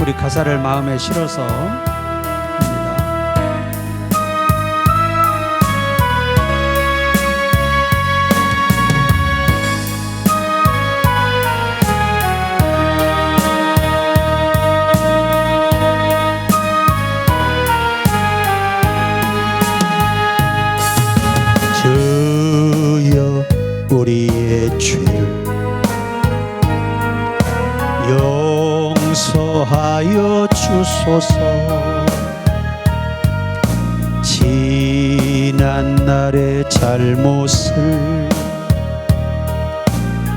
우리 가사를 마음에 실어서 합니다. 주여 우리의 죄를 용서하여 주소서. 지난 날의 잘못을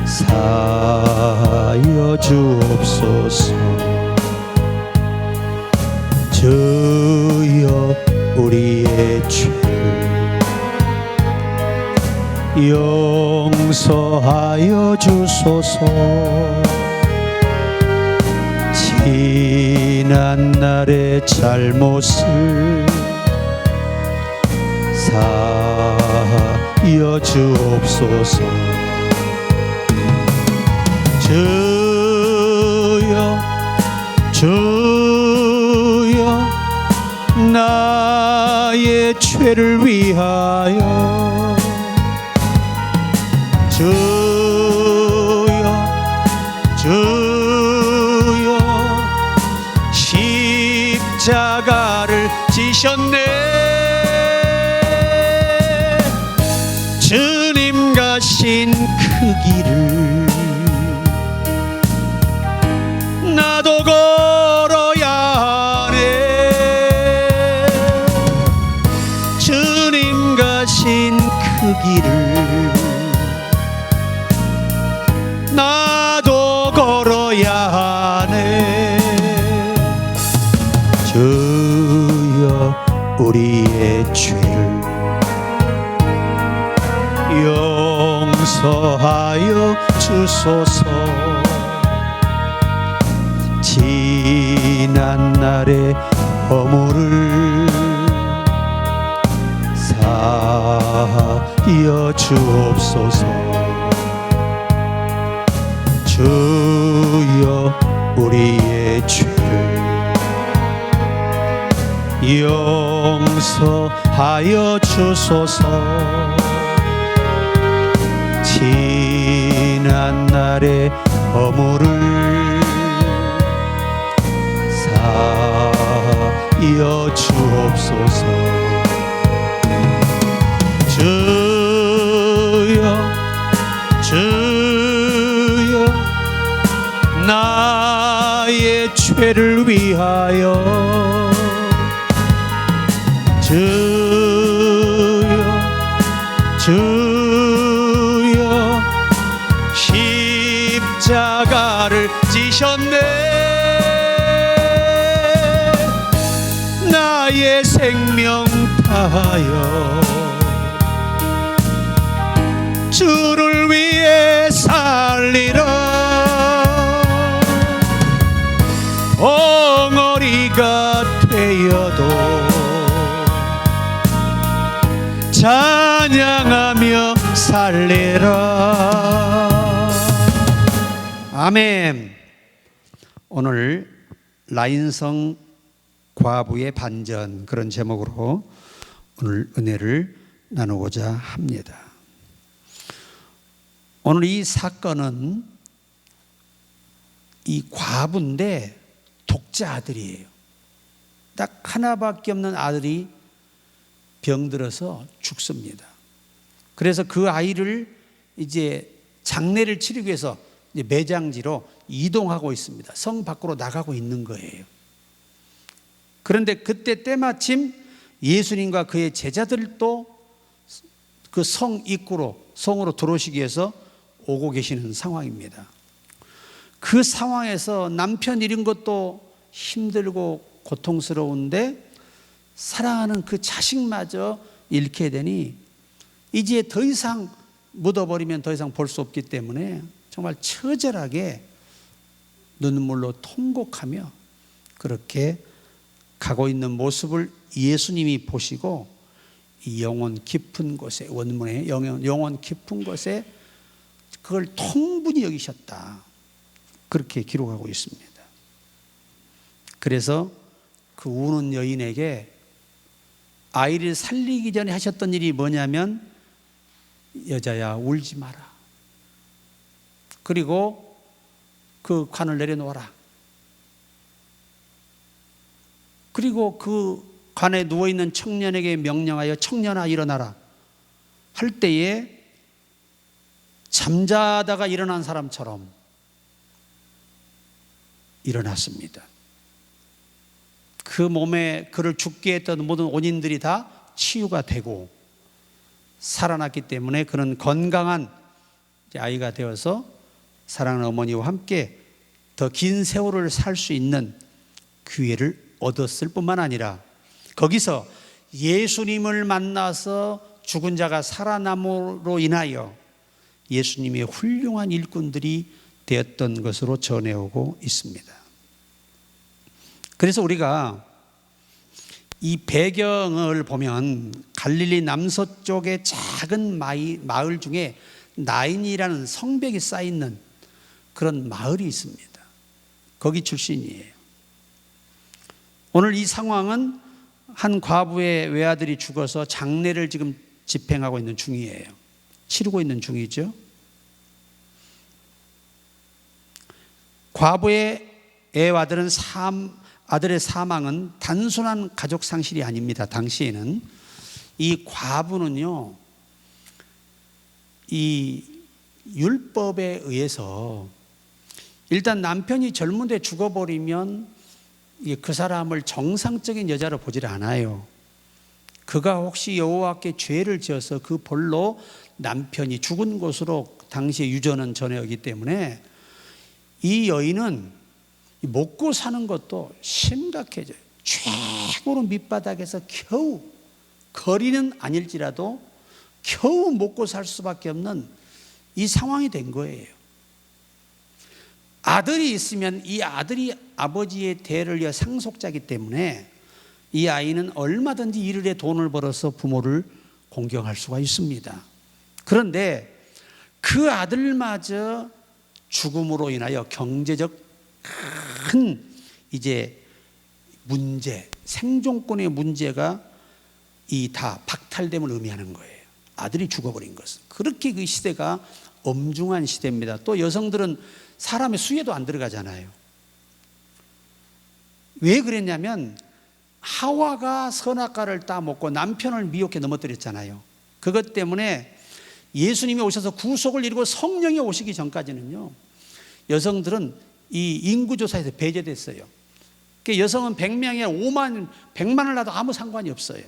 사하여 주옵소서. 주여 우리의 죄를 용서하여 주소서. 지난 날의 잘못을 사하여 주옵소서. 주여 주여 나의 죄를 위하여 주여 주여 십자가를 지셨네. 주님 가신 그 길을 나도 걸어야 하네. 주님 가신 그 길을 나도 걸어야 하네. 주여 우리의 죄를 용서하여 주소서. 지난 날의 허물을 사하여 주옵소서. 주여 우리의 죄를 용서하여 주소서. 지난 날의 허물을 사하여 주옵소서. 주여 주여 나의 죄를 위하여 주여 주여 십자가를 지셨네. 나의 생명 다하여 주를 위해 살리라. 덩어리가 되어도 찬양하며 살리라. 아멘. 오늘 라인성 과부의 반전, 그런 제목으로 오늘 은혜를 나누고자 합니다. 오늘 이 사건은 이 과부인데 독자 아들이에요. 딱 하나밖에 없는 아들이 병들어서 죽습니다. 그래서 그 아이를 이제 장례를 치르기 위해서 이제 매장지로 이동하고 있습니다. 성 밖으로 나가고 있는 거예요. 그런데 그때 때마침 예수님과 그의 제자들도 그 성 입구로, 성으로 들어오시기 위해서 오고 계시는 상황입니다. 그 상황에서 남편 잃은 것도 힘들고 고통스러운데 사랑하는 그 자식마저 잃게 되니 이제 더 이상 묻어버리면 더 이상 볼 수 없기 때문에 정말 처절하게 눈물로 통곡하며 그렇게 가고 있는 모습을 예수님이 보시고 이 영혼 깊은 곳에, 원문에 영혼 깊은 곳에 그걸 통분히 여기셨다, 그렇게 기록하고 있습니다. 그래서 그 우는 여인에게 아이를 살리기 전에 하셨던 일이 뭐냐면, 여자야 울지 마라. 그리고 그 관을 내려놓아라. 그리고 그 관에 누워있는 청년에게 명령하여 청년아 일어나라 할 때에 잠자다가 일어난 사람처럼 일어났습니다. 그 몸에 그를 죽게 했던 모든 원인들이 다 치유가 되고 살아났기 때문에 그는 건강한 아이가 되어서 사랑하는 어머니와 함께 더 긴 세월을 살 수 있는 기회를 얻었을 뿐만 아니라 거기서 예수님을 만나서 죽은 자가 살아남으로 인하여 예수님의 훌륭한 일꾼들이 되었던 것으로 전해오고 있습니다. 그래서 우리가 이 배경을 보면 갈릴리 남서쪽의 작은 마을 중에 나인이라는 성벽이 쌓여있는 그런 마을이 있습니다. 거기 출신이에요. 오늘 이 상황은 한 과부의 외아들이 죽어서 장례를 지금 집행하고 있는 중이에요. 치르고 있는 중이죠. 과부의 애와들은 아들의 사망은 단순한 가족 상실이 아닙니다. 당시에는 이 과부는요, 이 율법에 의해서 일단 남편이 젊은데 죽어버리면 그 사람을 정상적인 여자로 보질 않아요. 그가 혹시 여호와께 죄를 지어서 그 벌로 남편이 죽은 곳으로 당시에 유전은 전해오기 때문에 이 여인은 먹고 사는 것도 심각해져요. 최고로 밑바닥에서 겨우, 거리는 아닐지라도 겨우 먹고 살 수밖에 없는 이 상황이 된 거예요. 아들이 있으면 이 아들이 아버지의 대를 이어 상속자이기 때문에 이 아이는 얼마든지 일을 해 돈을 벌어서 부모를 공경할 수가 있습니다. 그런데 그 아들마저 죽음으로 인하여 경제적 큰 이제 문제, 생존권의 문제가 이 다 박탈됨을 의미하는 거예요. 아들이 죽어버린 것은. 그렇게 그 시대가 엄중한 시대입니다. 또 여성들은 사람의 수혜도 안 들어가잖아요. 왜 그랬냐면 하와가 선악과를 따먹고 남편을 미혹해 넘어뜨렸잖아요. 그것 때문에 예수님이 오셔서 구속을 이루고 성령이 오시기 전까지는요, 여성들은 이 인구조사에서 배제됐어요. 그러니까 여성은 100명에 5만, 100만을 낳아도 아무 상관이 없어요.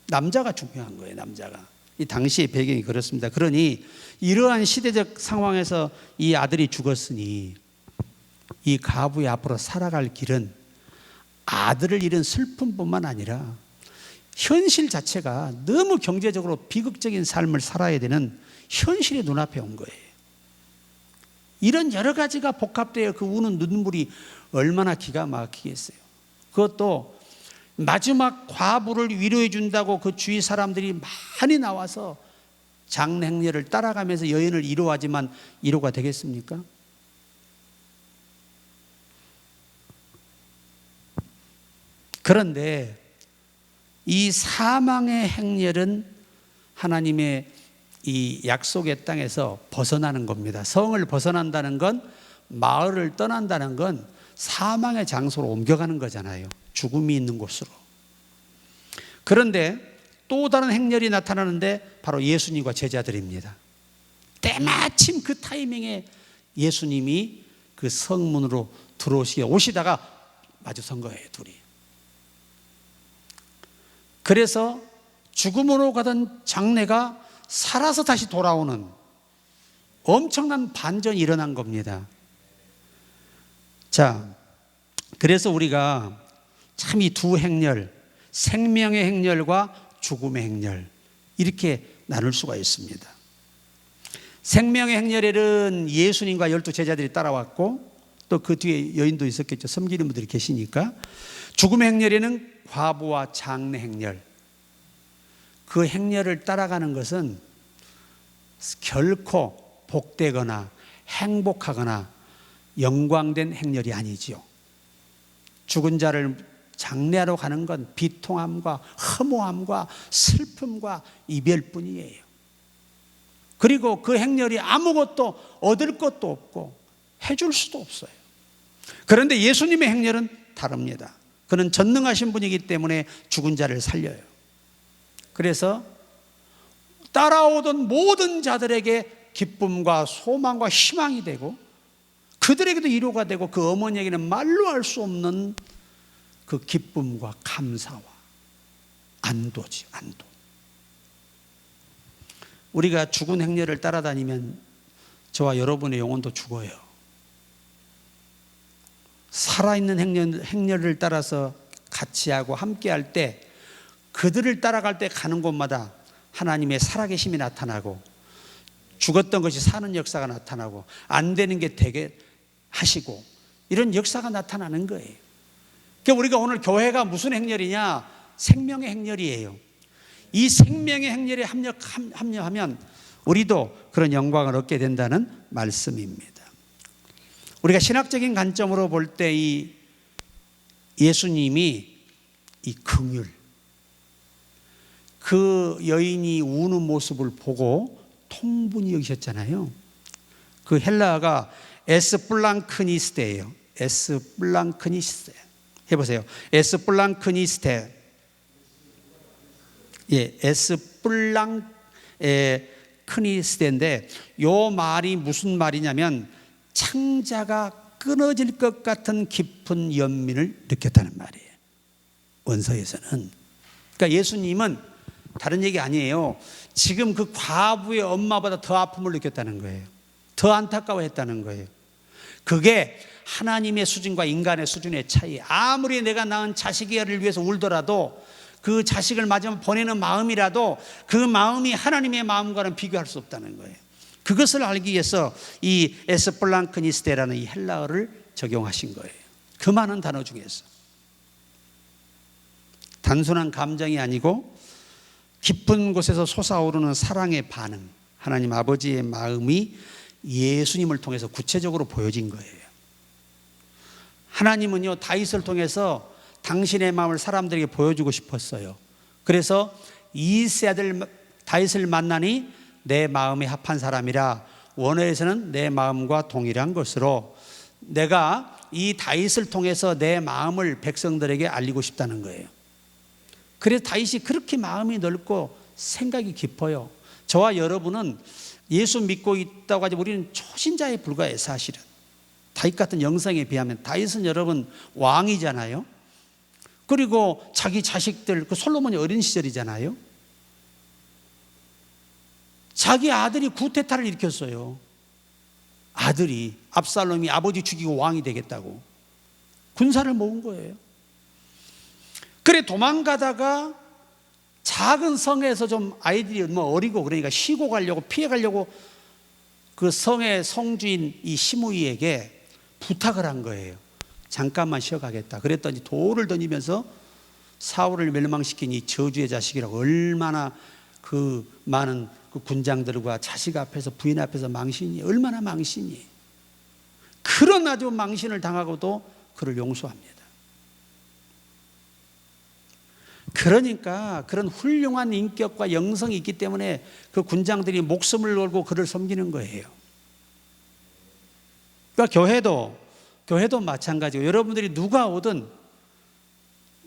남자가 중요한 거예요. 남자가. 이 당시의 배경이 그렇습니다. 그러니 이러한 시대적 상황에서 이 아들이 죽었으니 이 가부의 앞으로 살아갈 길은 아들을 잃은 슬픔뿐만 아니라 현실 자체가 너무 경제적으로 비극적인 삶을 살아야 되는 현실이 눈앞에 온 거예요. 이런 여러 가지가 복합되어 그 우는 눈물이 얼마나 기가 막히겠어요. 그것도 마지막 과부를 위로해 준다고 그 주위 사람들이 많이 나와서 장례 행렬을 따라가면서 여인을 위로하지만 위로가 되겠습니까? 그런데 이 사망의 행렬은 하나님의 이 약속의 땅에서 벗어나는 겁니다. 성을 벗어난다는 건, 마을을 떠난다는 건 사망의 장소로 옮겨가는 거잖아요. 죽음이 있는 곳으로. 그런데 또 다른 행렬이 나타나는데 바로 예수님과 제자들입니다. 때마침 그 타이밍에 예수님이 그 성문으로 오시다가 마주선 거예요, 둘이. 그래서 죽음으로 가던 장례가 살아서 다시 돌아오는 엄청난 반전이 일어난 겁니다. 자, 그래서 우리가 참 이 두 행렬, 생명의 행렬과 죽음의 행렬, 이렇게 나눌 수가 있습니다. 생명의 행렬에는 예수님과 12 제자들이 따라왔고 또 그 뒤에 여인도 있었겠죠. 섬기는 분들이 계시니까. 죽음의 행렬에는 과부와 장례 행렬, 그 행렬을 따라가는 것은 결코 복되거나 행복하거나 영광된 행렬이 아니지요. 죽은 자를 장례하러 가는 건 비통함과 허무함과 슬픔과 이별뿐이에요. 그리고 그 행렬이 아무것도 얻을 것도 없고 해줄 수도 없어요. 그런데 예수님의 행렬은 다릅니다. 그는 전능하신 분이기 때문에 죽은 자를 살려요. 그래서 따라오던 모든 자들에게 기쁨과 소망과 희망이 되고, 그들에게도 위로가 되고, 그 어머니에게는 말로 할 수 없는 그 기쁨과 감사와 안도지, 안도. 우리가 죽은 행렬을 따라다니면 저와 여러분의 영혼도 죽어요. 살아있는 행렬을 따라서 같이 하고 함께 할 때, 그들을 따라갈 때 가는 곳마다 하나님의 살아계심이 나타나고, 죽었던 것이 사는 역사가 나타나고, 안 되는 게 되게 하시고, 이런 역사가 나타나는 거예요. 그러니까 우리가 오늘 교회가 무슨 행렬이냐? 생명의 행렬이에요. 이 생명의 행렬에 합류하면 우리도 그런 영광을 얻게 된다는 말씀입니다. 우리가 신학적인 관점으로 볼 때 이 예수님이 이 긍휼, 그 여인이 우는 모습을 보고 통분히 여기셨잖아요. 그 헬라어가 에스플랑크니스테예요. 에스플랑크니스테. 해보세요. 에스플랑크니스테. 예, 에스플랑크니스테인데 요 말이 무슨 말이냐면 창자가 끊어질 것 같은 깊은 연민을 느꼈다는 말이에요. 원서에서는. 그러니까 예수님은 다른 얘기 아니에요. 지금 그 과부의 엄마보다 더 아픔을 느꼈다는 거예요. 더 안타까워했다는 거예요. 그게 하나님의 수준과 인간의 수준의 차이. 아무리 내가 낳은 자식이를 위해서 울더라도, 그 자식을 마지막 보내는 마음이라도 그 마음이 하나님의 마음과는 비교할 수 없다는 거예요. 그것을 알기 위해서 이 에스플랑크니스테라는 이 헬라어를 적용하신 거예요. 그 많은 단어 중에서 단순한 감정이 아니고 깊은 곳에서 솟아오르는 사랑의 반응, 하나님 아버지의 마음이 예수님을 통해서 구체적으로 보여진 거예요. 하나님은요, 다윗을 통해서 당신의 마음을 사람들에게 보여주고 싶었어요. 그래서 이세 아들 다윗을 만나니 내 마음에 합한 사람이라, 원어에서는 내 마음과 동일한 것으로 내가 이 다윗을 통해서 내 마음을 백성들에게 알리고 싶다는 거예요. 그래서 다윗이 그렇게 마음이 넓고 생각이 깊어요. 저와 여러분은 예수 믿고 있다고 하지 우리는 초신자에 불과해요. 사실은 다윗 같은 영성에 비하면. 다윗은 여러분 왕이잖아요. 그리고 자기 자식들, 그 솔로몬이 어린 시절이잖아요. 자기 아들이 구테타를 일으켰어요. 아들이, 압살롬이 아버지 죽이고 왕이 되겠다고 군사를 모은 거예요. 그래 도망가다가 작은 성에서 좀 아이들이 뭐 어리고 그러니까 쉬고 가려고, 피해 가려고 그 성의 성주인 이 시므이에게 부탁을 한 거예요. 잠깐만 쉬어가겠다. 그랬더니 돌을 던지면서 사울을 멸망시킨 이 저주의 자식이라고, 얼마나 그 많은 그 군장들과 자식 앞에서, 부인 앞에서 망신이, 얼마나 망신이. 그런 아주 망신을 당하고도 그를 용서합니다. 그러니까 그런 훌륭한 인격과 영성이 있기 때문에 그 군장들이 목숨을 걸고 그를 섬기는 거예요. 그러니까 교회도 마찬가지고, 여러분들이 누가 오든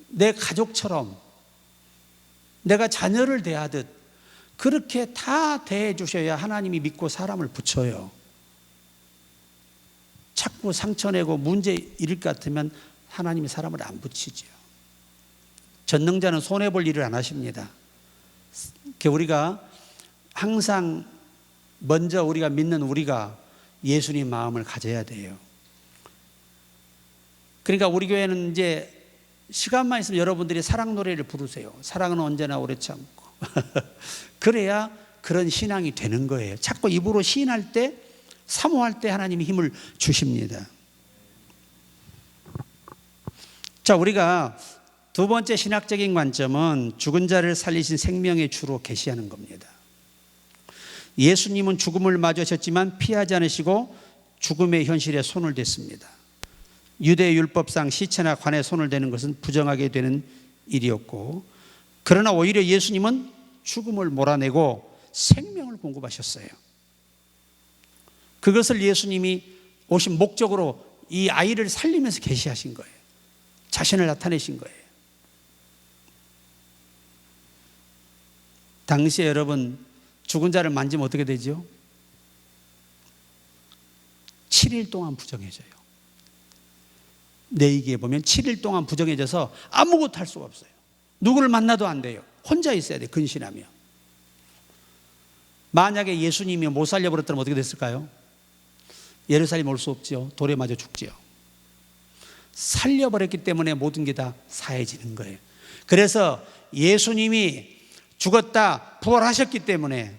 내 가족처럼, 내가 자녀를 대하듯 그렇게 다 대해 주셔야 하나님이 믿고 사람을 붙여요. 자꾸 상처내고 문제 일을 것 같으면 하나님이 사람을 안 붙이죠. 전능자는 손해볼 일을 안 하십니다. 우리가 항상 먼저 우리가 믿는 우리가 예수님 마음을 가져야 돼요. 그러니까 우리 교회는 이제 시간만 있으면 여러분들이 사랑 노래를 부르세요. 사랑은 언제나 오래 참고. 그래야 그런 신앙이 되는 거예요. 자꾸 입으로 시인할 때, 사모할 때 하나님이 힘을 주십니다. 자, 우리가 두 번째 신학적인 관점은 죽은 자를 살리신 생명의 주로 계시하는 겁니다. 예수님은 죽음을 마주하셨지만 피하지 않으시고 죽음의 현실에 손을 댔습니다. 유대 율법상 시체나 관에 손을 대는 것은 부정하게 되는 일이었고, 그러나 오히려 예수님은 죽음을 몰아내고 생명을 공급하셨어요. 그것을 예수님이 오신 목적으로 이 아이를 살리면서 계시하신 거예요. 자신을 나타내신 거예요. 당시에 여러분, 죽은 자를 만지면 어떻게 되죠? 7일 동안 부정해져요. 내이기에 보면 7일 동안 부정해져서 아무것도 할 수가 없어요. 누구를 만나도 안 돼요. 혼자 있어야 돼요. 근신하며. 만약에 예수님이 못 살려버렸다면 어떻게 됐을까요? 예루살렘 올 수 없죠. 돌에 맞아 죽지요. 살려버렸기 때문에 모든 게 다 사해지는 거예요. 그래서 예수님이 죽었다 부활하셨기 때문에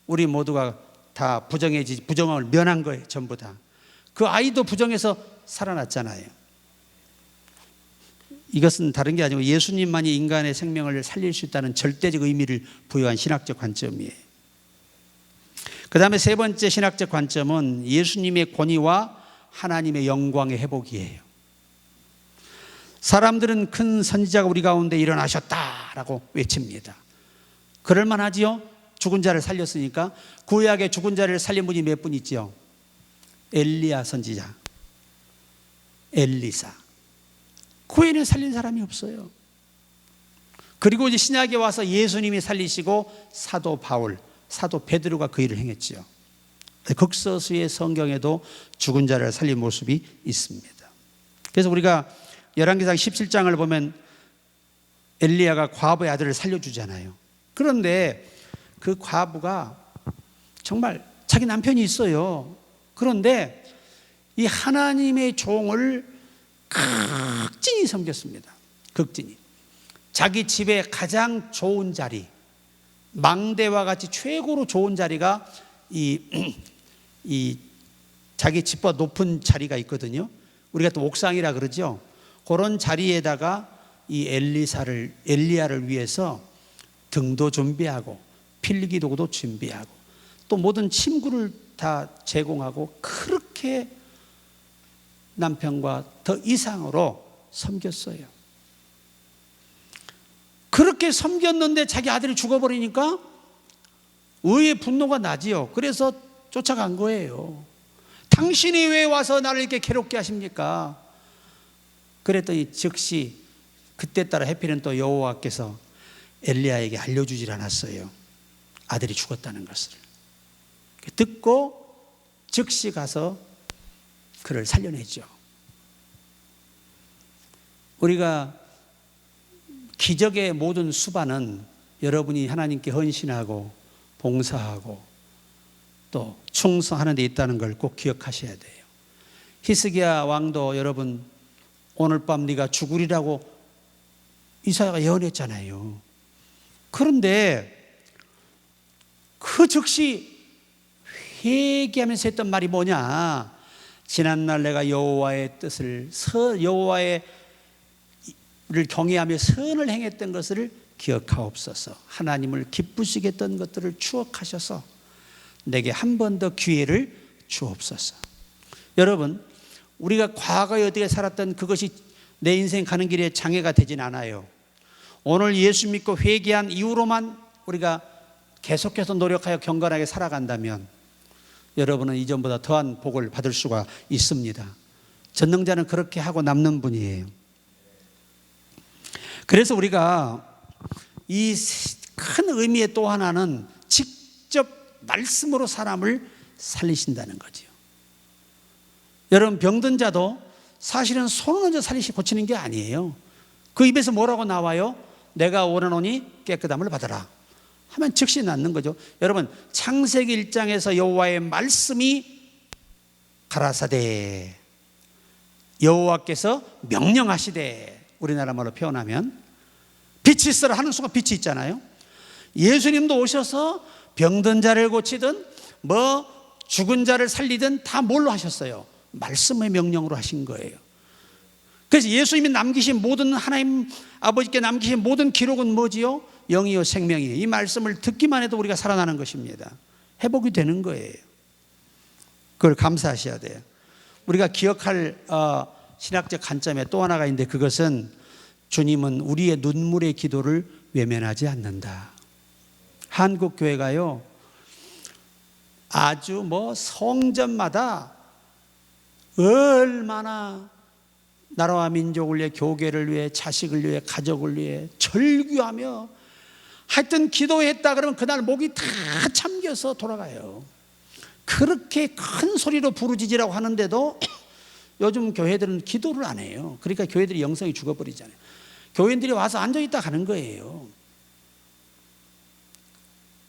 우리 모두가 다 부정함을 면한 거예요. 전부 다. 그 아이도 부정해서 살아났잖아요. 이것은 다른 게 아니고 예수님만이 인간의 생명을 살릴 수 있다는 절대적 의미를 부여한 신학적 관점이에요. 그 다음에 세 번째 신학적 관점은 예수님의 권위와 하나님의 영광의 회복이에요. 사람들은 큰 선지자가 우리 가운데 일어나셨다라고 외칩니다. 그럴만하지요? 죽은 자를 살렸으니까. 구약에 죽은 자를 살린 분이 몇 분 있죠? 엘리야 선지자, 엘리사. 그 외에는 살린 사람이 없어요. 그리고 이제 신약에 와서 예수님이 살리시고 사도 바울, 사도 베드로가 그 일을 행했죠. 극서수의 성경에도 죽은 자를 살린 모습이 있습니다. 그래서 우리가 열왕기상 17장을 보면 엘리야가 과부의 아들을 살려주잖아요. 그런데 그 과부가 정말 자기 남편이 있어요. 그런데 이 하나님의 종을 극진히 섬겼습니다. 극진히. 자기 집의 가장 좋은 자리, 망대와 같이 최고로 좋은 자리가 이 자기 집보다 높은 자리가 있거든요. 우리가 또 옥상이라 그러죠. 그런 자리에다가 이 엘리야를 위해서 등도 준비하고 필기도구도 준비하고 또 모든 침구를 다 제공하고 그렇게 남편과 더 이상으로 섬겼어요. 그렇게 섬겼는데 자기 아들이 죽어버리니까 의의 분노가 나지요. 그래서 쫓아간 거예요. 당신이 왜 와서 나를 이렇게 괴롭게 하십니까? 그랬더니 즉시 그때 따라 해필은 또 여호와께서 엘리야에게 알려주질 않았어요. 아들이 죽었다는 것을. 듣고 즉시 가서 그를 살려내죠. 우리가 기적의 모든 수반은 여러분이 하나님께 헌신하고 봉사하고 또 충성하는 데 있다는 걸 꼭 기억하셔야 돼요. 히스기야 왕도 여러분 오늘 밤 네가 죽으리라고 이사야가 예언했잖아요. 그런데 그 즉시 회개하면서 했던 말이 뭐냐? 지난날 내가 여호와의 뜻을 여호와의 를 경외하며 선을 행했던 것을 기억하옵소서. 하나님을 기쁘시게 했던 것들을 추억하셔서 내게 한 번 더 기회를 주옵소서. 여러분, 우리가 과거에 어떻게 살았던 그것이 내 인생 가는 길에 장애가 되진 않아요. 오늘 예수 믿고 회개한 이후로만 우리가 계속해서 노력하여 경건하게 살아간다면 여러분은 이전보다 더한 복을 받을 수가 있습니다. 전능자는 그렇게 하고 남는 분이에요. 그래서 우리가 이 큰 의미의 또 하나는 직접 말씀으로 사람을 살리신다는 거죠. 여러분, 병든 자도 사실은 손을 얹어 고치는 게 아니에요. 그 입에서 뭐라고 나와요? 내가 원하노니 깨끗함을 받아라 하면 즉시 낫는 거죠. 여러분, 창세기 1장에서 여호와의 말씀이 가라사대, 여호와께서 명령하시되, 우리나라 말로 표현하면 빛이 있어라 하는 순간 빛이 있잖아요. 예수님도 오셔서 병든 자를 고치든 뭐 죽은 자를 살리든 다 뭘로 하셨어요? 말씀의 명령으로 하신 거예요. 그래서 예수님이 남기신 모든, 하나님 아버지께 남기신 모든 기록은 뭐지요? 영이요 생명이에요. 이 말씀을 듣기만 해도 우리가 살아나는 것입니다. 회복이 되는 거예요. 그걸 감사하셔야 돼요. 우리가 기억할 신학적 관점에 또 하나가 있는데, 그것은 주님은 우리의 눈물의 기도를 외면하지 않는다. 한국 교회가요, 아주 성전마다 얼마나 나라와 민족을 위해, 교계를 위해, 자식을 위해, 가족을 위해 절규하며 하여튼 기도했다 그러면 그날 목이 다 잠겨서 돌아가요. 그렇게 큰 소리로 부르짖으라고 하는데도 요즘 교회들은 기도를 안 해요. 그러니까 교회들이 영성이 죽어버리잖아요. 교인들이 와서 앉아있다 가는 거예요.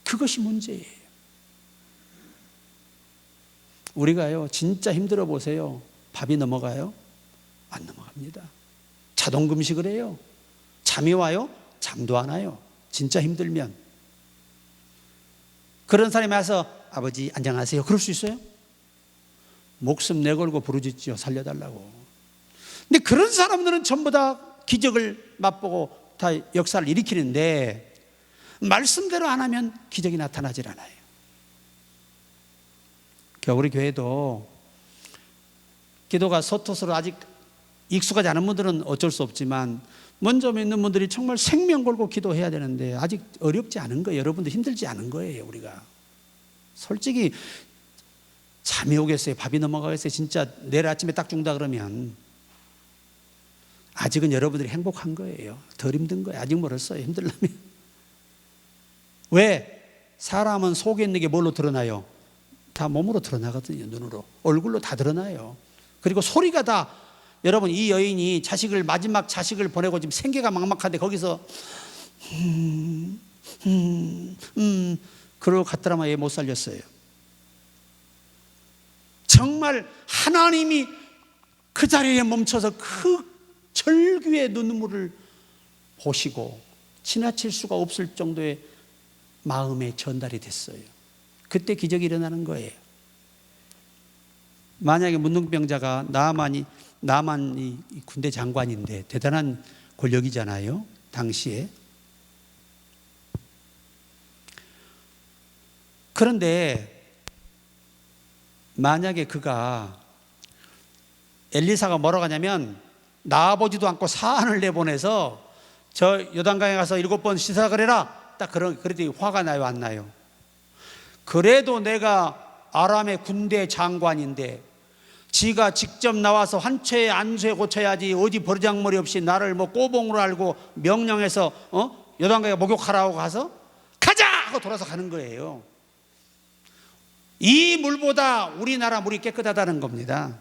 그것이 문제예요. 우리가요, 진짜 힘들어 보세요. 밥이 넘어가요? 안 넘어갑니다. 자동 금식을 해요. 잠이 와요? 잠도 안 와요. 진짜 힘들면. 그런 사람이 와서 아버지 안녕하세요, 그럴 수 있어요? 목숨 내걸고 부르짖죠. 살려달라고. 근데 그런 사람들은 전부 다 기적을 맛보고 다 역사를 일으키는데, 말씀대로 안 하면 기적이 나타나질 않아요. 우리 교회도 기도가 서투스로 아직 익숙하지 않은 분들은 어쩔 수 없지만, 먼저 믿는 분들이 정말 생명 걸고 기도해야 되는데 아직 어렵지 않은 거예요. 여러분들 힘들지 않은 거예요. 우리가 솔직히 잠이 오겠어요? 밥이 넘어가겠어요? 진짜 내일 아침에 딱 죽는다 그러면 아직은 여러분들이 행복한 거예요. 덜 힘든 거예요. 아직 멀었어요. 힘들려면. 왜? 사람은 속에 있는 게 뭘로 드러나요? 다 몸으로 드러나거든요. 눈으로, 얼굴로 다 드러나요. 그리고 소리가 다, 여러분, 이 여인이 마지막 자식을 보내고 지금 생계가 막막한데 거기서 그러고 갔더라면 얘 못 살렸어요. 정말 하나님이 그 자리에 멈춰서 그 절규의 눈물을 보시고 지나칠 수가 없을 정도의 마음에 전달이 됐어요. 그때 기적이 일어나는 거예요. 만약에 문둥병자가 나만이 군대 장관인데 대단한 권력이잖아요, 당시에. 그런데 만약에 그가, 엘리사가 뭐라고 하냐면 나아보지도 않고 사안을 내보내서 저 요단강에 가서 7번 씻으라 그래라, 딱 그랬더니 화가 나요, 안 나요? 그래도 내가 아람의 군대 장관인데 지가 직접 나와서 한채에 안수해 고쳐야지, 어디 버르장머리 없이 나를 꼬봉으로 알고 명령해서 요단강에 목욕하라고 가서 가자 하고 돌아서 가는 거예요. 이 물보다 우리나라 물이 깨끗하다는 겁니다.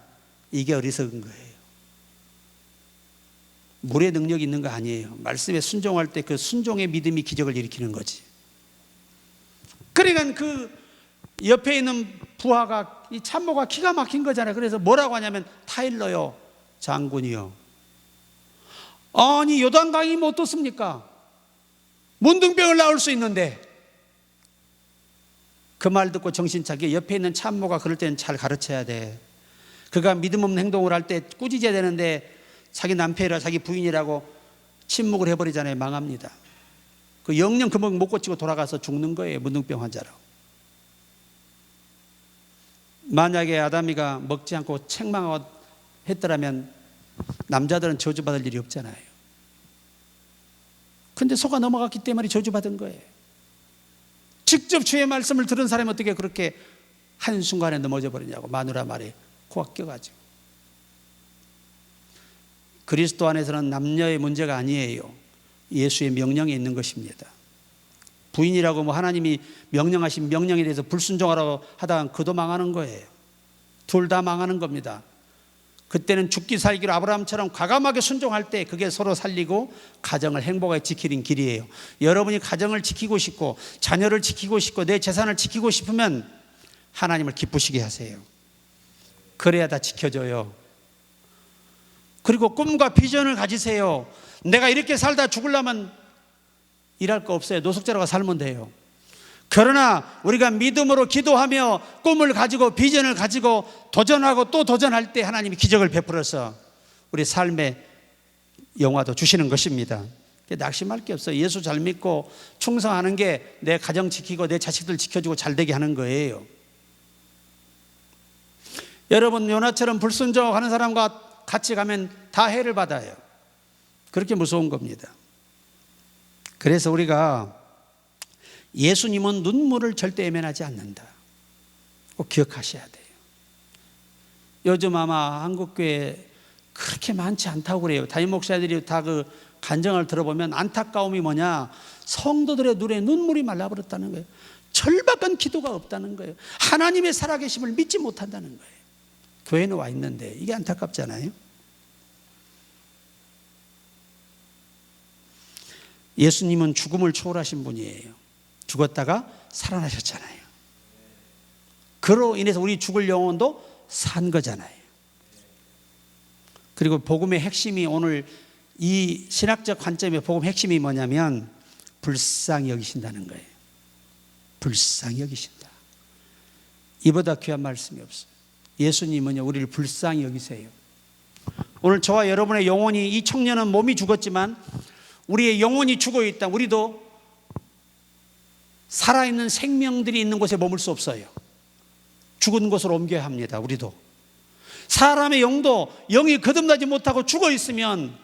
이게 어리석은 거예요. 물의 능력이 있는 거 아니에요. 말씀에 순종할 때 그 순종의 믿음이 기적을 일으키는 거지. 그러니까 그 옆에 있는 부하가, 이 참모가 기가 막힌 거잖아요. 그래서 뭐라고 하냐면, 타일러요, 장군이요, 아니 요단강이면 어떻습니까? 문둥병을 낳을 수 있는데. 그 말 듣고 정신 차리게 옆에 있는 참모가 그럴 때는 잘 가르쳐야 돼. 그가 믿음 없는 행동을 할 때 꾸짖어야 되는데 자기 남편이라 자기 부인이라고 침묵을 해버리잖아요. 망합니다. 그 영영 금방 못 고치고 돌아가서 죽는 거예요. 문둥병 환자라고. 만약에 아담이가 먹지 않고 책망하고 했더라면 남자들은 저주받을 일이 없잖아요. 근데 속아 넘어갔기 때문에 저주받은 거예요. 직접 주의 말씀을 들은 사람이 어떻게 그렇게 한순간에 넘어져 버리냐고. 마누라 말에 코가 껴가지고. 그리스도 안에서는 남녀의 문제가 아니에요. 예수의 명령에 있는 것입니다. 부인이라고 하나님이 명령하신 명령에 대해서 불순종하라고 하다가 그도 망하는 거예요. 둘 다 망하는 겁니다. 그때는 죽기 살기로 아브라함처럼 과감하게 순종할 때 그게 서로 살리고 가정을 행복하게 지키는 길이에요. 여러분이 가정을 지키고 싶고 자녀를 지키고 싶고 내 재산을 지키고 싶으면 하나님을 기쁘시게 하세요. 그래야 다 지켜져요. 그리고 꿈과 비전을 가지세요. 내가 이렇게 살다 죽으려면 일할 거 없어요. 노숙자로가 살면 돼요. 그러나 우리가 믿음으로 기도하며 꿈을 가지고 비전을 가지고 도전하고 또 도전할 때 하나님이 기적을 베풀어서 우리 삶의 영화도 주시는 것입니다. 낙심할 게 없어요. 예수 잘 믿고 충성하는 게 내 가정 지키고 내 자식들 지켜주고 잘 되게 하는 거예요. 여러분, 요나처럼 불순종하는 사람과 같이 가면 다 해를 받아요. 그렇게 무서운 겁니다. 그래서 우리가 예수님은 눈물을 절대 외면하지 않는다. 꼭 기억하셔야 돼요. 요즘 아마 한국교회 그렇게 많지 않다고 그래요. 담임 목사들이 다 그 간증을 들어보면 안타까움이 뭐냐, 성도들의 눈에 눈물이 말라버렸다는 거예요. 절박한 기도가 없다는 거예요. 하나님의 살아계심을 믿지 못한다는 거예요. 교회는 와 있는데 이게 안타깝잖아요. 예수님은 죽음을 초월하신 분이에요. 죽었다가 살아나셨잖아요. 그로 인해서 우리 죽을 영혼도 산 거잖아요. 그리고 복음의 핵심이, 오늘 이 신학적 관점의 복음 핵심이 뭐냐면 불쌍히 여기신다는 거예요. 불쌍히 여기신다. 이보다 귀한 말씀이 없어요. 예수님은요, 우리를 불쌍히 여기세요. 오늘 저와 여러분의 영혼이, 이 청년은 몸이 죽었지만 우리의 영혼이 죽어 있다. 우리도 살아있는 생명들이 있는 곳에 머물 수 없어요. 죽은 곳으로 옮겨야 합니다. 우리도. 사람의 영도 영이 거듭나지 못하고 죽어 있으면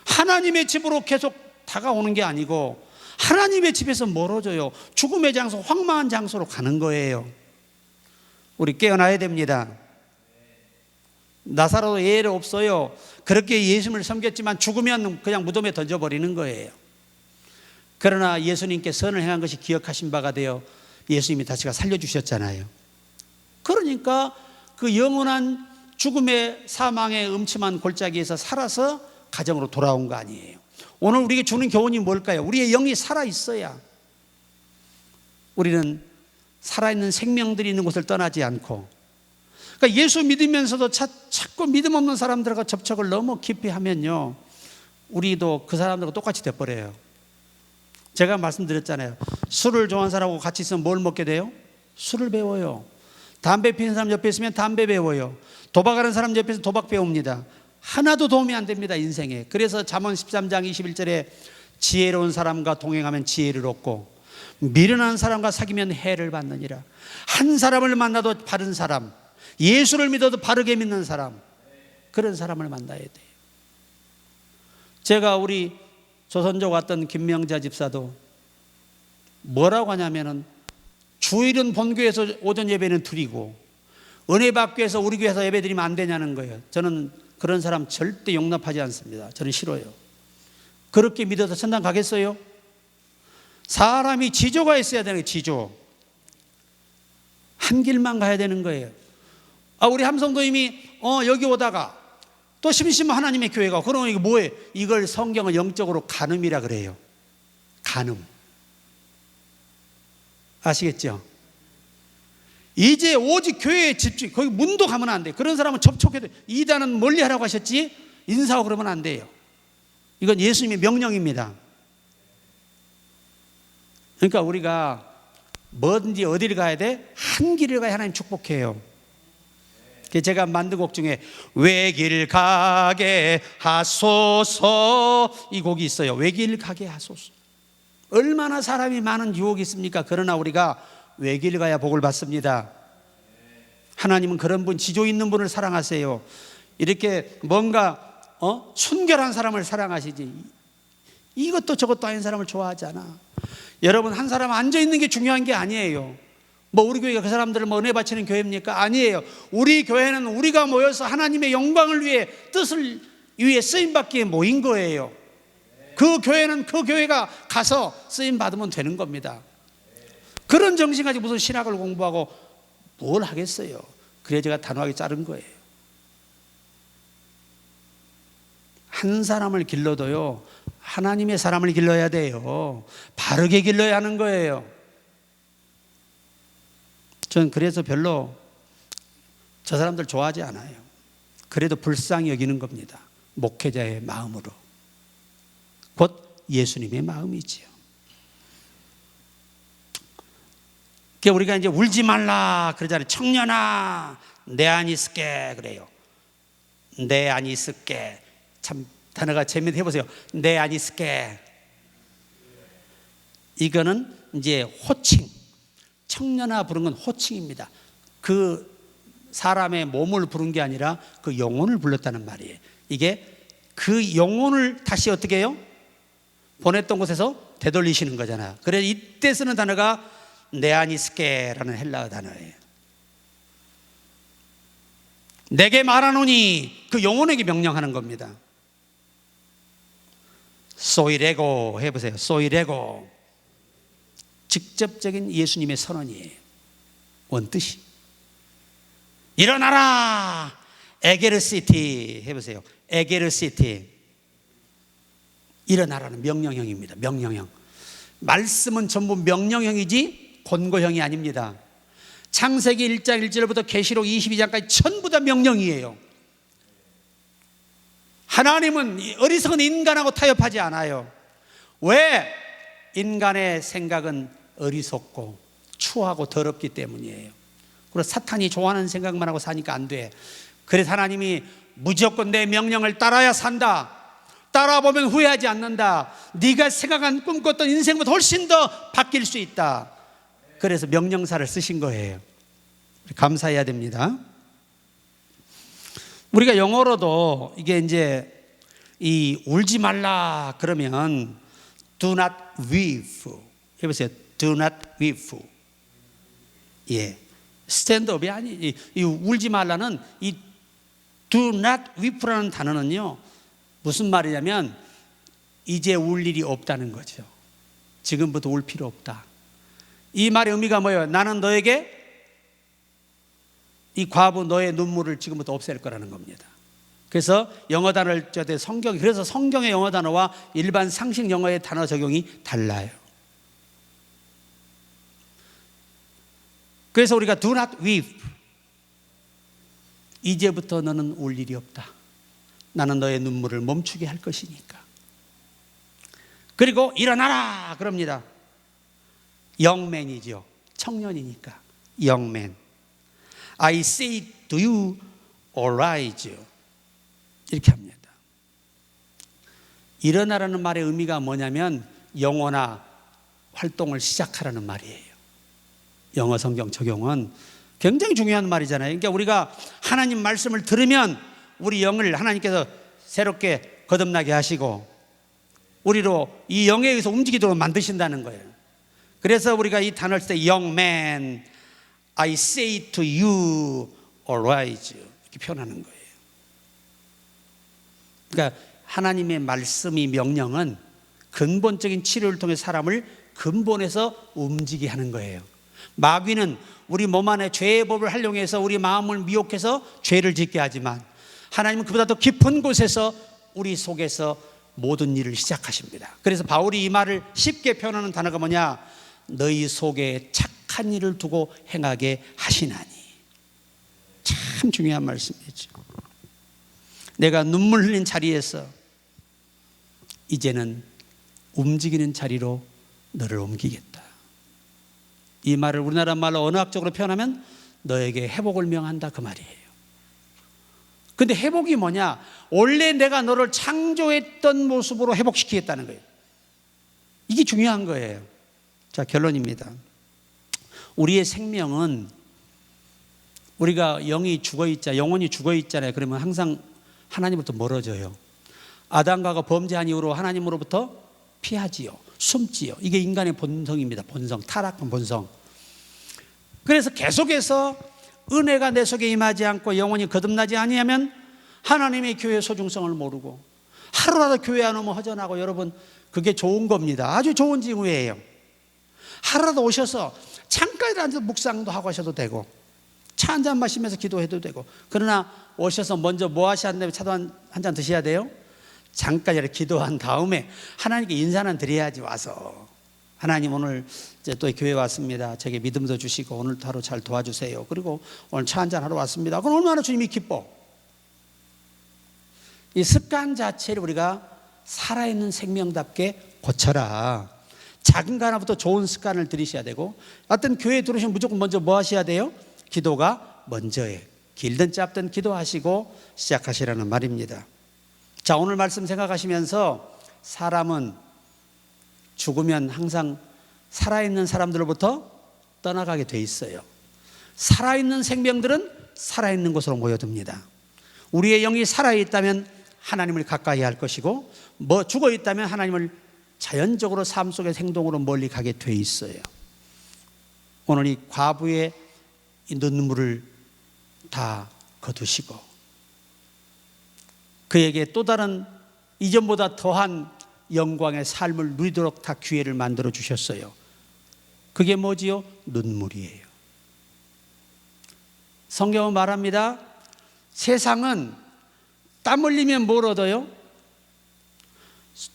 하나님의 집으로 계속 다가오는 게 아니고 하나님의 집에서 멀어져요. 죽음의 장소, 황망한 장소로 가는 거예요. 우리 깨어나야 됩니다. 나사로도 예외 없어요. 그렇게 예수님을 섬겼지만 죽으면 그냥 무덤에 던져버리는 거예요. 그러나 예수님께 선을 행한 것이 기억하신 바가 되어 예수님이 다시 살려주셨잖아요. 그러니까 그 영원한 죽음의 사망의 음침한 골짜기에서 살아서 가정으로 돌아온 거 아니에요. 오늘 우리에게 주는 교훈이 뭘까요? 우리의 영이 살아있어야 우리는 살아있는 생명들이 있는 곳을 떠나지 않고, 그러니까 예수 믿으면서도 자꾸 믿음 없는 사람들과 접촉을 너무 깊이 하면요, 우리도 그 사람들과 똑같이 돼버려요. 제가 말씀드렸잖아요. 술을 좋아하는 사람하고 같이 있으면 뭘 먹게 돼요? 술을 배워요. 담배 피우는 사람 옆에 있으면 담배 배워요. 도박하는 사람 옆에서 도박 배웁니다. 하나도 도움이 안 됩니다, 인생에. 그래서 잠언 13장 21절에 지혜로운 사람과 동행하면 지혜를 얻고 미련한 사람과 사귀면 해를 받느니라. 한 사람을 만나도 바른 사람, 예수를 믿어도 바르게 믿는 사람, 그런 사람을 만나야 돼요. 제가 우리 조선족 왔던 김명자 집사도 뭐라고 하냐면은 주일은 본교에서 오전 예배는 드리고 은혜 받기 위해서 우리 교회에서 예배 드리면 안 되냐는 거예요. 저는 그런 사람 절대 용납하지 않습니다. 저는 싫어요. 그렇게 믿어서 천당 가겠어요? 사람이 지조가 있어야 되는 거예요. 지조. 한 길만 가야 되는 거예요. 우리 함성도님이 여기 오다가 또 심심한 하나님의 교회가, 그러면 이게 뭐예요? 이걸 성경은 영적으로 간음이라 그래요. 간음. 아시겠죠? 이제 오직 교회에 집중, 거기 문도 가면 안 돼. 그런 사람은 접촉해도, 이단은 멀리 하라고 하셨지 인사하고 그러면 안 돼요. 이건 예수님의 명령입니다. 그러니까 우리가 뭐든지 어디를 가야 돼? 한 길을 가야 하나님 축복해요. 제가 만든 곡 중에 외길 가게 하소서, 이 곡이 있어요. 외길 가게 하소서. 얼마나 사람이 많은 유혹이 있습니까? 그러나 우리가 외길 가야 복을 받습니다. 하나님은 그런 분, 지조 있는 분을 사랑하세요. 이렇게 뭔가 순결한 사람을 사랑하시지, 이것도 저것도 아닌 사람을 좋아하지 않아. 여러분, 한 사람 앉아있는 게 중요한 게 아니에요. 우리 교회가 그 사람들을 은혜 바치는 교회입니까? 아니에요. 우리 교회는 우리가 모여서 하나님의 영광을 위해, 뜻을 위해 쓰임받기에 모인 거예요. 그 교회는 그 교회가 가서 쓰임받으면 되는 겁니다. 그런 정신 가지고 무슨 신학을 공부하고 뭘 하겠어요. 그래 제가 단호하게 자른 거예요. 한 사람을 길러도요, 하나님의 사람을 길러야 돼요. 바르게 길러야 하는 거예요. 저는 그래서 별로 저 사람들 좋아하지 않아요. 그래도 불쌍히 여기는 겁니다. 목회자의 마음으로. 곧 예수님의 마음이지요. 우리가 이제 울지 말라 그러잖아요. 청년아, 내 안이 있을게 그래요. 내 안이 있을게. 참 단어가 재미있게 해보세요. 내 안이 있을게. 이거는 이제 호칭, 청년아 부른 건 호칭입니다. 그 사람의 몸을 부른 게 아니라 그 영혼을 불렀다는 말이에요. 이게 그 영혼을 다시 어떻게 해요? 보냈던 곳에서 되돌리시는 거잖아요. 그래서 이때 쓰는 단어가 네아니스케라는 헬라어 단어예요. 내게 말하노니, 그 영혼에게 명령하는 겁니다. 소이레고 해보세요. 소이레고. 직접적인 예수님의 선언이에요. 원뜻이. 일어나라 에게르시티 해보세요. 에게르시티. 일어나라는 명령형입니다. 명령형. 말씀은 전부 명령형이지 권고형이 아닙니다. 창세기 1장 1절부터 계시록 22장까지 전부 다 명령이에요. 하나님은 어리석은 인간하고 타협하지 않아요. 왜? 인간의 생각은 어리석고 추하고 더럽기 때문이에요. 그래서 사탄이 좋아하는 생각만 하고 사니까 안 돼. 그래서 하나님이 무조건 내 명령을 따라야 산다. 따라보면 후회하지 않는다. 네가 생각한 꿈꿨던 인생보다 훨씬 더 바뀔 수 있다. 그래서 명령사를 쓰신 거예요. 감사해야 됩니다. 우리가 영어로도 이게 이제 이 울지 말라 그러면 do not weep 해보세요. do not weep. 예, 스탠드업이 아니. 이 울지 말라는 이 do not weep라는 단어는요 무슨 말이냐면 이제 울 일이 없다는 거죠. 지금부터 울 필요 없다. 이 말의 의미가 뭐예요? 나는 너에게 이 과부 너의 눈물을 지금부터 없앨 거라는 겁니다. 그래서 영어 단어를 때 성경, 그래서 성경의 영어 단어와 일반 상식 영어의 단어 적용이 달라요. 그래서 우리가 do not weep. 이제부터 너는 울 일이 없다. 나는 너의 눈물을 멈추게 할 것이니까. 그리고 일어나라 그럽니다. 영맨이죠. 청년이니까. 영맨. I say to you, arise. 이렇게 합니다. 일어나라는 말의 의미가 뭐냐면 영어나 활동을 시작하라는 말이에요. 영어 성경 적용은 굉장히 중요한 말이잖아요. 그러니까 우리가 하나님 말씀을 들으면 우리 영을 하나님께서 새롭게 거듭나게 하시고 우리로 이 영에 의해서 움직이도록 만드신다는 거예요. 그래서 우리가 이 단어를 쓸 때 young man, I say to you, arise 이렇게 표현하는 거예요. 그러니까 하나님의 말씀이 명령은 근본적인 치료를 통해 사람을 근본에서 움직이게 하는 거예요. 마귀는 우리 몸 안에 죄의 법을 활용해서 우리 마음을 미혹해서 죄를 짓게 하지만 하나님은 그보다 더 깊은 곳에서 우리 속에서 모든 일을 시작하십니다. 그래서 바울이 이 말을 쉽게 표현하는 단어가 뭐냐? 너희 속에 착한 일을 두고 행하게 하시나니. 참 중요한 말씀이죠. 내가 눈물 흘린 자리에서 이제는 움직이는 자리로 너를 옮기겠다. 이 말을 우리나라 말로 언어학적으로 표현하면 너에게 회복을 명한다 그 말이에요. 근데 회복이 뭐냐? 원래 내가 너를 창조했던 모습으로 회복시키겠다는 거예요. 이게 중요한 거예요. 자, 결론입니다. 우리의 생명은 우리가 영이 죽어있잖아요. 영혼이 죽어있잖아요. 그러면 항상 하나님으로부터 멀어져요. 아담과 범죄한 이후로 하나님으로부터 피하지요. 숨지요. 이게 인간의 본성입니다. 본성, 타락한 본성. 그래서 계속해서 은혜가 내 속에 임하지 않고 영혼이 거듭나지 아니하면 하나님의 교회의 소중성을 모르고 하루라도 교회 안 오면 허전하고 여러분 그게 좋은 겁니다. 아주 좋은 징후예요. 하루라도 오셔서 잠깐이라도 앉아서 묵상도 하고 하셔도 되고 차 한 잔 마시면서 기도해도 되고 그러나 오셔서 먼저 뭐 하셔야 되면 차도 한 잔 드셔야 돼요. 잠깐이라도 기도한 다음에 하나님께 인사는 드려야지 와서 하나님 오늘 이제 또 교회 왔습니다. 제게 믿음도 주시고 오늘도 하루 잘 도와주세요. 그리고 오늘 차 한잔 하러 왔습니다. 그럼 얼마나 주님이 기뻐. 이 습관 자체를 우리가 살아있는 생명답게 고쳐라. 작은 거 하나부터 좋은 습관을 들이셔야 되고 어떤 교회에 들어오시면 무조건 먼저 뭐 하셔야 돼요? 기도가 먼저예요. 길든 짧든 기도하시고 시작하시라는 말입니다. 자, 오늘 말씀 생각하시면서 사람은 죽으면 항상 살아있는 사람들로부터 떠나가게 돼 있어요. 살아있는 생명들은 살아있는 곳으로 모여듭니다. 우리의 영이 살아있다면 하나님을 가까이 할 것이고, 죽어있다면 하나님을 자연적으로 삶 속의 행동으로 멀리 가게 돼 있어요. 오늘 이 과부의 이 눈물을 다 거두시고 그에게 또 다른 이전보다 더한 영광의 삶을 누리도록 다 기회를 만들어 주셨어요. 그게 뭐지요? 눈물이에요. 성경은 말합니다. 세상은 땀 흘리면 뭘 얻어요?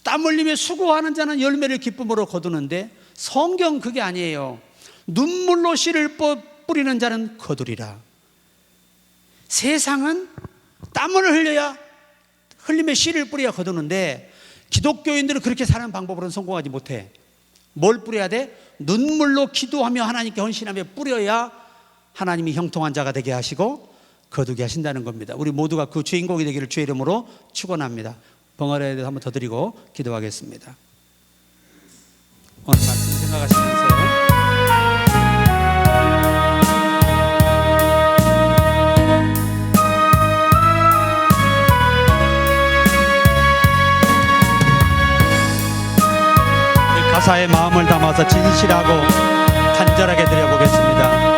땀 흘리며 수고하는 자는 열매를 기쁨으로 거두는데, 성경 그게 아니에요. 눈물로 씨를 뿌리는 자는 거두리라. 세상은 땀을 흘리며 씨를 뿌려야 거두는데, 기독교인들은 그렇게 사는 방법으로는 성공하지 못해. 뭘 뿌려야 돼? 눈물로 기도하며 하나님께 헌신하며 뿌려야 하나님이 형통한 자가 되게 하시고 거두게 하신다는 겁니다. 우리 모두가 그 주인공이 되기를 주의 이름으로 축원합니다. 벙어리에 대해서 한번 더 드리고 기도하겠습니다. 오늘 말씀 생각하시면서요. 가사에 마음을 담아서 진실하고 간절하게 드려보겠습니다.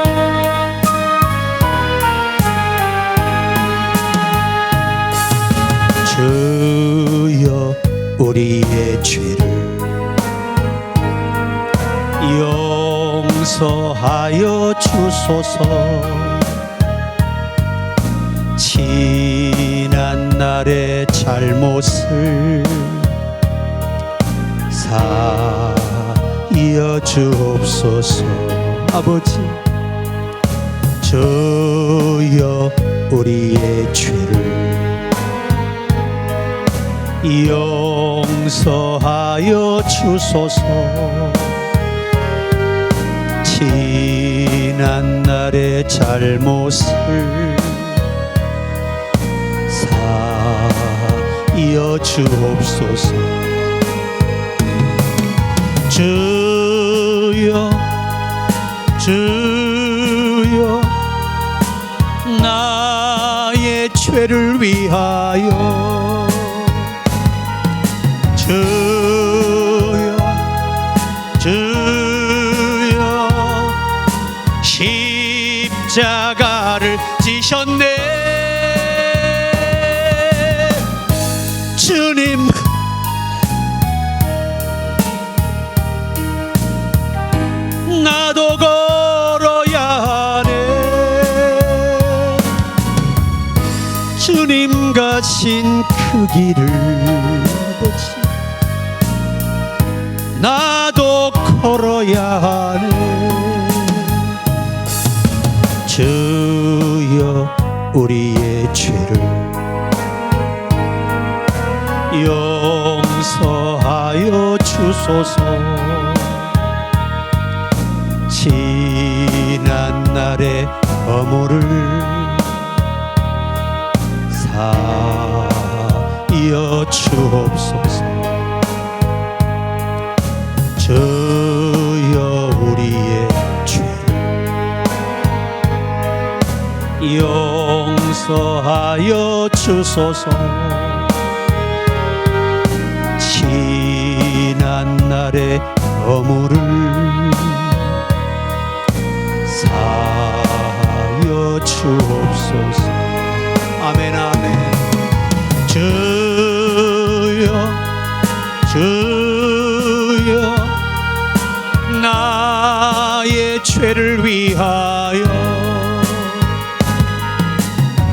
주여 우리의 죄를 용서하여 주소서. 지난 날의 잘못을 사하여 주옵소서. 아버지, 주여 우리의 죄를 용서하여 주소서. 지난 날의 잘못을 사하여 주옵소서. 주여 주여 나의 죄를 위하여 주여 주여 십자가를 지셨네. 주님 나도 걸어야 하네. 주님 가신 그 길을 아버지 나도 걸어야 하네. 주여 우리의 죄를 용서하여 주소서. 지난 날의 허물을 사하여 주옵소서. 주여 우리의 죄를 용서하여 주소서. 지난 날의 허물을 사하여 주옵소서. 아멘 아멘. 주여 주여 나의 죄를 위하여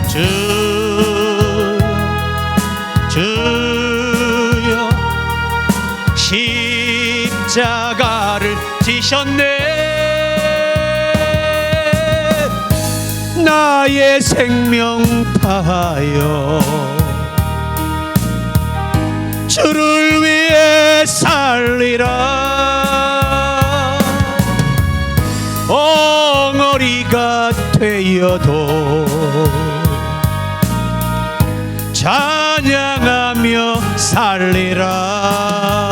주여 주여 십자가를 지셨네. 나의 생명 다하여 주를 위해 살리라. 엉어리가 되어도 찬양하며 살리라.